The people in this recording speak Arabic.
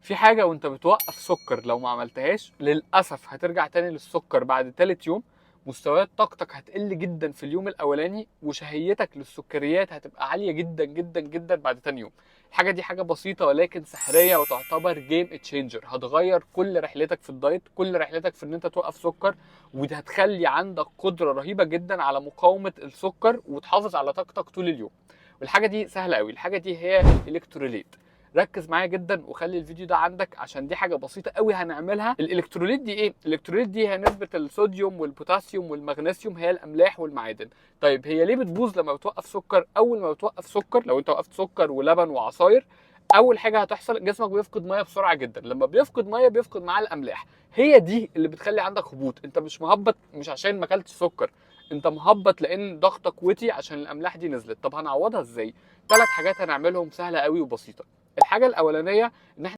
في حاجه وانت بتوقف سكر لو ما عملتهاش للاسف هترجع تاني للسكر بعد تالت يوم. مستويات طاقتك هتقل جدا في اليوم الاولاني، وشهيتك للسكريات هتبقى عاليه جدا جدا جدا بعد تاني يوم. الحاجه دي حاجه بسيطه ولكن سحريه، وتعتبر جيم تشينجر. هتغير كل رحلتك في الدايت، كل رحلتك في ان انت توقف سكر، ودي هتخلي عندك قدره رهيبه جدا على مقاومه السكر وتحافظ على طاقتك طول اليوم. والحاجه دي سهله قوي. الحاجه دي هي الالكتروليت. ركز معايا جدا وخلي الفيديو ده عندك عشان دي حاجه بسيطه قوي هنعملها. الالكتروليت دي ايه؟ الالكتروليت دي هي نسبه الصوديوم والبوتاسيوم والمغنيسيوم، هي الاملاح والمعادن. طيب هي ليه بتبوظ لما بتوقف سكر؟ اول ما بتوقف سكر، لو انت وقفت سكر ولبن وعصاير، اول حاجه هتحصل جسمك بيفقد ميه بسرعه جدا. لما بيفقد ميه بيفقد معاه الاملاح. هي دي اللي بتخلي عندك هبوط. انت مش مهبط مش عشان ما اكلتش سكر، انت مهبط لان ضغطك وطي عشان الاملاح دي نزلت. طب هنعوضها ازاي؟ ثلاث حاجات هنعملهم سهله قوي وبسيطه. الحاجه الاولانيه ان احنا